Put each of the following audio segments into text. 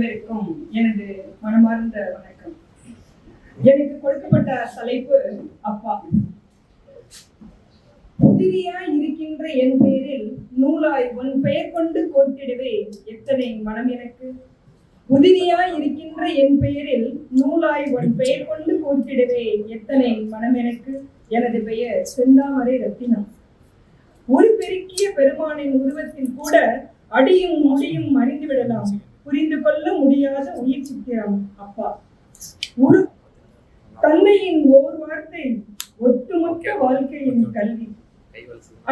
அனைவருக்கும் எனது மனமார்ந்த வணக்கம். எனக்கு கொடுக்கப்பட்ட தலைப்பு அப்பா. உதிரியாய் இருக்கின்ற என் பெயரில் நூலாய் உன் பெயர் கொண்டு கோர்த்திடவே எத்தனை மனம் எனக்கு. உதிரியாய் இருக்கின்ற என் பெயரில் நூலாய் உன் பெயர் கொண்டு கோர்த்திடவே எத்தனை மனம் எனக்கு. எனது பெயர் செந்தாமரை ரத்தினம். ஒரு பெருக்கிய பெருமானின் உருவத்தில் கூட அடியும் முடியும் அறிந்து விடலாம், புரிந்து கொள்ள முடியாத உயிர் சித்திரம் அப்பா. ஒரு தந்தையின் ஓர் வார்த்தை ஒட்டுமொத்த வாழ்க்கையின் கல்வி.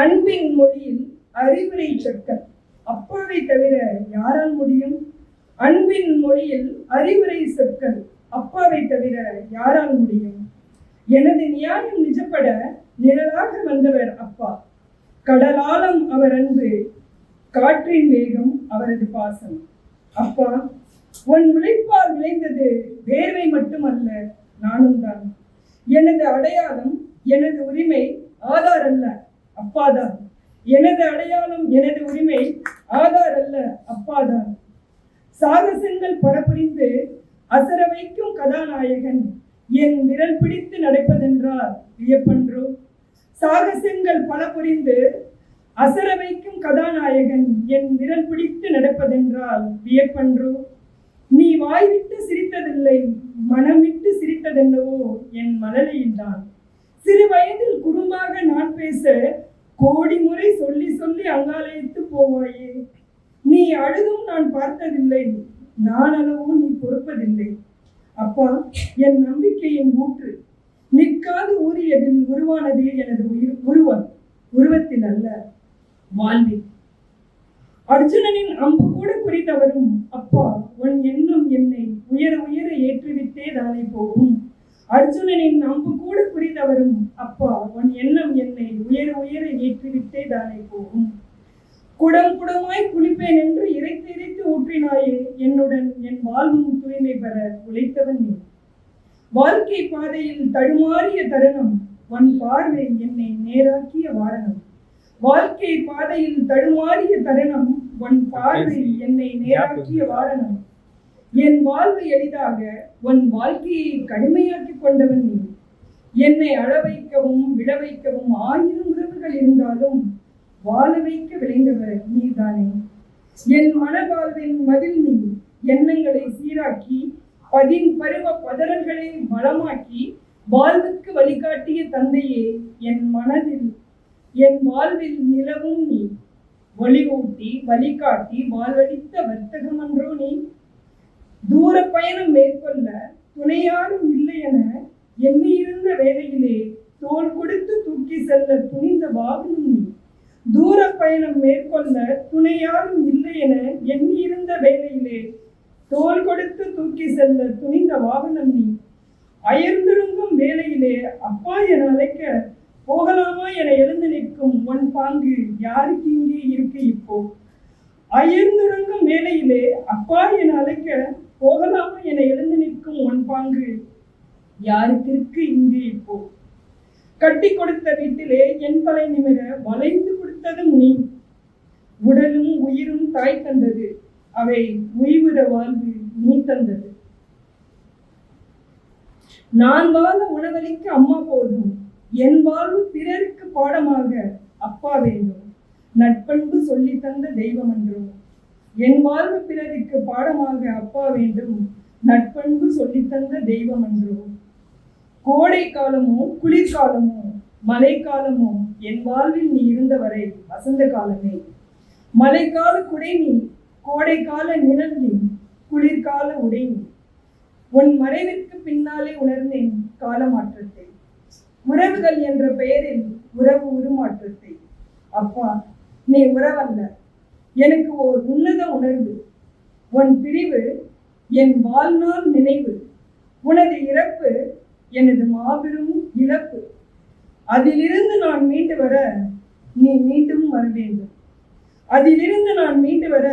அன்பின் மொழியில் அறிவுரை சொற்கள் அப்பாவை தவிர யாரால் முடியும். அன்பின் மொழியில் அறிவுரை சொற்கள் அப்பாவை தவிர யாரால் முடியும். எனது நியாயம் நிஜப்பட நிழலாக வந்தவர் அப்பா. கடலாலம் அவர் அன்பு, காற்றின் வேகம் அவரது பாசம். அப்பா, உன் உழைப்பால் விளைந்தது வேர்வை மட்டுமல்ல, நானும் தான். எனது அடையாளம், எனது உரிமை ஆதார் அல்ல, அப்பாதான். எனது அடையாளம், எனது உரிமை ஆதார் அல்ல, அப்பாதான். சாகசங்கள் பரப்புரிந்து அசர வைக்கும் கதாநாயகன் என் விரல் பிடித்து நடப்பதென்றால் வியப்பன்றோ. சாகசங்கள் பல புரிந்து அசர வைக்கும் கதாநாயகன் என் விரல் பிடித்து நடப்பதென்றால் வியப்பன்றோ. நீ வாய்விட்டு சிரித்ததில்லை, மனம் விட்டு சிரித்ததென்னவோ என் மழலையில்தான். சிறு வயதில் குறும்பாக நான் பேச கோடி முறை சொல்லி சொல்லி அங்காலயத்து போவாயே. நீ அழுதும் நான் பார்த்ததில்லை, நான் அளவும் நீ பொறுப்பதில்லை. அப்பா, என் நம்பிக்கையின் ஊற்று. நிற்காது ஊறியதில் உருவானது எனது உருவத்தில் அல்ல, வாழ்வில். அர்ஜுனனின் அம்பு கூட குறித்தவரும் அப்பா, உன் எண்ணம் என்னை உயர உயர ஏற்றிவிட்டே தானே போகும். அர்ஜுனனின் அம்பு கூட குறித்தவரும் அப்பா, உன் எண்ணம் என்னை உயர உயர ஏற்றிவிட்டே தானே போகும். குடம் குடமாய் குளிப்பேன் என்று இறைத்து இறைத்து ஊற்றினாயே, என்னுடன் என் வாழ்வும் தூய்மை பெற உழைத்தவன் நீ. வாழ்க்கை பாதையில் தடுமாறிய தருணம் உன் பார்வை என்னை நேராக்கிய வாரணம். வாழ்க்கை பாதையில் தடுமாறிய தருணம் உன் பார்வை என்னை நேராக்கிய வாரணம். என் வாழ்வு எளிதாக உன் வாழ்க்கையை கடுமையாக்கி கொண்டவன் நீ. என்னை அழ வைக்கவும் விழ வைக்கவும் 1000 உறவுகள் இருந்தாலும் வாழ வைக்க விளைந்தவர் நீதானே. என் மனவாழ்வின் மதில் நீ. எண்ணங்களை சீராக்கி பருவ பதறல்களை பலமாக்கி வாழ்வுக்கு வழிகாட்டிய தந்தையே, என் மனதில் என் வாழ்வில் நிலவும் நீ. ஒளிவூட்டி வழிகாட்டி வாழ்வழித்த வர்த்தகம் அன்றோ நீ. தூர பயணம் மேற்கொள்ள துணையாரும் இல்லை என எண்ணியிருந்த வேளையிலே தோள் கொடுத்து தூக்கி செல்ல துணிந்த வாகனம் நீ. தூர பயணம் மேற்கொள்ள துணையாரும் இல்லை என எண்ணியிருந்த வேளையிலே தோள் கொடுத்து தூக்கி செல்ல துணிந்த வாகனம் நீ. அயர்ந்திருக்கும் வேளையிலே அப்பா என அழைக்க போகலாமா என எழுந்து நிற்கும் உன் பாங்கு யாருக்கு இங்கே இருக்கு இப்போ. அயர்ந்திருக்கும் வேளையிலே அப்பா என அழைக்க போகலாமா என எழுந்து நிற்கும் உன் பாங்கு யாருக்கு இருக்கு இங்கே இப்போ. கட்டி கொடுத்த வீட்டிலே என் தலை நிமிர வளைந்து கொடுத்ததும் நீ. உடலும் உயிரும் தாய் தந்தது, அவை உய்வுற வாழ்வு நீ தந்தது. நான் வாழ உணவளிக்க அம்மா போதும், என் வாழ்வு பிறருக்கு பாடமாக அப்பா வேண்டும். நட்பண்பு சொல்லி தந்த தெய்வம் என்றும். என் வாழ்வு பிறருக்கு பாடமாக அப்பா வேண்டும், நட்பண்பு சொல்லி தந்த தெய்வம் என்றும். கோடை காலமோ குளிர்காலமோ மழைக்காலமோ என் வாழ்வில் நீ இருந்தவரை வசந்த காலமே. மழைக்கால குடை நீ, கோடைக்கால நிழல் நீ, குளிர்கால உடை நீ. உன் மறைவிற்கு பின்னாலே உணர்ந்தேன் காலமாற்றத்தை, உறவுகள் என்ற பெயரில் உறவு உருமாற்றத்தை. அப்பா, நீ உறவல்ல, எனக்கு ஓர் உன்னத உணர்வு. உன் பிரிவு என் வாழ்நாள் நினைவு. உனது இறப்பு எனது மாபெரும் இழப்பு. அதிலிருந்து நான் மீண்டு வர நீ மீண்டும் வர வேண்டும். அதிலிருந்து நான் மீண்டு வர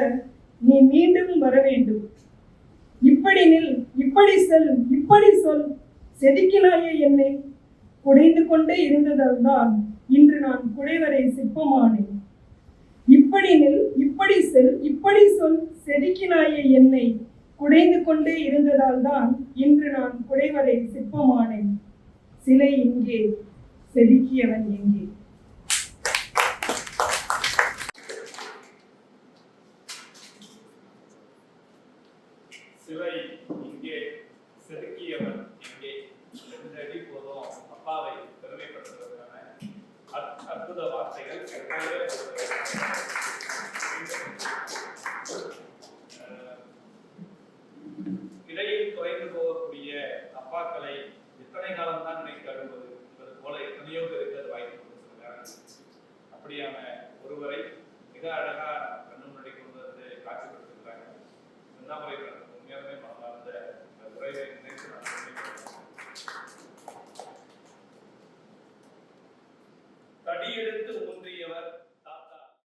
நீ மீண்டும் வர வேண்டும். இப்படி நில், இப்படி செல், இப்படி சொல். செதுக்கினாயே என்னை. குடைந்து கொண்டே இருந்ததால் தான் இன்று நான் குடைவரை சிற்பமானேன். இப்படி நில், இப்படி செல், இப்படி சொல். செதுக்கினாயே என்னை. குடைந்து கொண்டே இருந்ததால் தான் இன்று நான் குடைவரை சிற்பமானேன். சிலை இங்கே, செதுக்கியவன் எங்கே? சிலை இங்கே, செதுக்கியவன் எங்கே? 2 அடி போதும் அப்பாவை பெருமைப்படுத்துவதற்கான அற்புத வார்த்தைகள். இடையில் குறைந்து போகக்கூடிய அப்பாக்களை எத்தனை காலம் தான் நினைத்து அழுவது என்பது போல எத்தனையோ பேருக்கு அது வாய்ப்பு கொடுத்திருக்கிறாங்க. அப்படியான ஒருவரை மிக அழகா கண்ணு முன்னாடி கொண்டு வந்து காட்சிப்படுத்திருக்கிறாங்க. உண்மையாலுமே மனமார்ந்த உரையை நினைத்து நான்